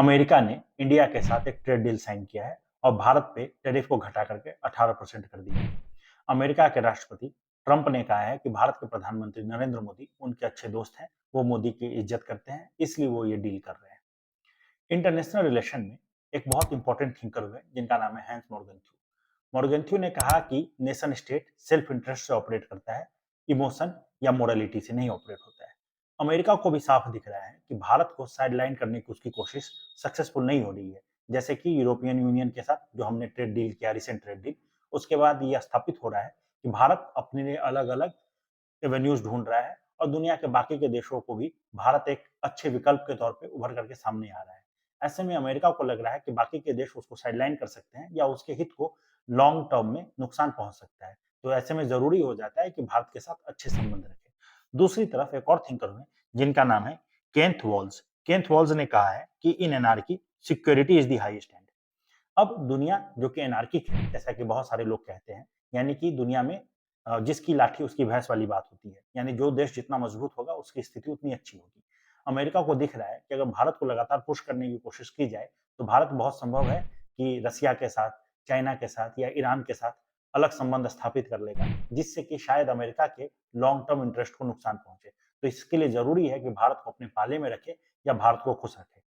America ने India के साथ एक ट्रेड डील साइन किया है और भारत पे टैरिफ को घटा करके 18% कर दिया है। अमेरिका के राष्ट्रपति ट्रंप ने कहा है कि भारत के प्रधानमंत्री नरेंद्र मोदी उनके अच्छे दोस्त हैं, वो मोदी की इज्जत करते हैं, इसलिए वो ये डील कर रहे हैं। इंटरनेशनल रिलेशन में एक बहुत इंपॉर्टेंट थिंकर हुए जिनका नाम है हैंस मॉर्गेंथ्यू। मॉर्गेंथ्यू ने कहा कि नेशन स्टेट सेल्फ इंटरेस्ट से ऑपरेट करता है, इमोशन या मोरालिटी से नहीं ऑपरेट होता है। अमेरिका को भी साफ दिख रहा है कि भारत को साइडलाइन करने की उसकी कोशिश सक्सेसफुल नहीं हो रही है। जैसे कि यूरोपियन यूनियन के साथ जो हमने ट्रेड डील किया, रिसेंट ट्रेड डील, उसके बाद ये स्थापित हो रहा है कि भारत अपने लिए अलग अलग एवेन्यूज ढूंढ रहा है और दुनिया के बाकी के देशों को भी भारत एक अच्छे विकल्प के तौर पे उभर करके सामने आ रहा है। ऐसे में अमेरिका को लग रहा है कि बाकी के देश उसको साइडलाइन कर सकते हैं या उसके हित को लॉन्ग टर्म में नुकसान पहुंच सकता है। तो ऐसे में जरूरी हो जाता है कि भारत के साथ अच्छे संबंध रखे। दूसरी तरफ एक और थिंकर हुए जिनका नाम है केंथ वॉल्स। केंथ वॉल्स ने कहा है कि in anarchy security is the highest end. अब दुनिया जो कि एनार्किक है, जैसा कि बहुत सारे लोग कहते हैं, यानी कि दुनिया में जिसकी लाठी उसकी भैंस वाली बात होती है, यानी जो देश जितना मजबूत होगा उसकी स्थिति उतनी अच्छी होगी। अमेरिका को दिख रहा है कि अगर भारत को लगातार पुश करने की कोशिश की जाए तो भारत बहुत संभव है कि रसिया के साथ, चाइना के साथ या ईरान के साथ अलग संबंध स्थापित कर लेगा, जिससे कि शायद अमेरिका के लॉन्ग टर्म इंटरेस्ट को नुकसान पहुंचे। तो इसके लिए जरूरी है कि भारत को अपने पाले में रखे या भारत को खुश रखे।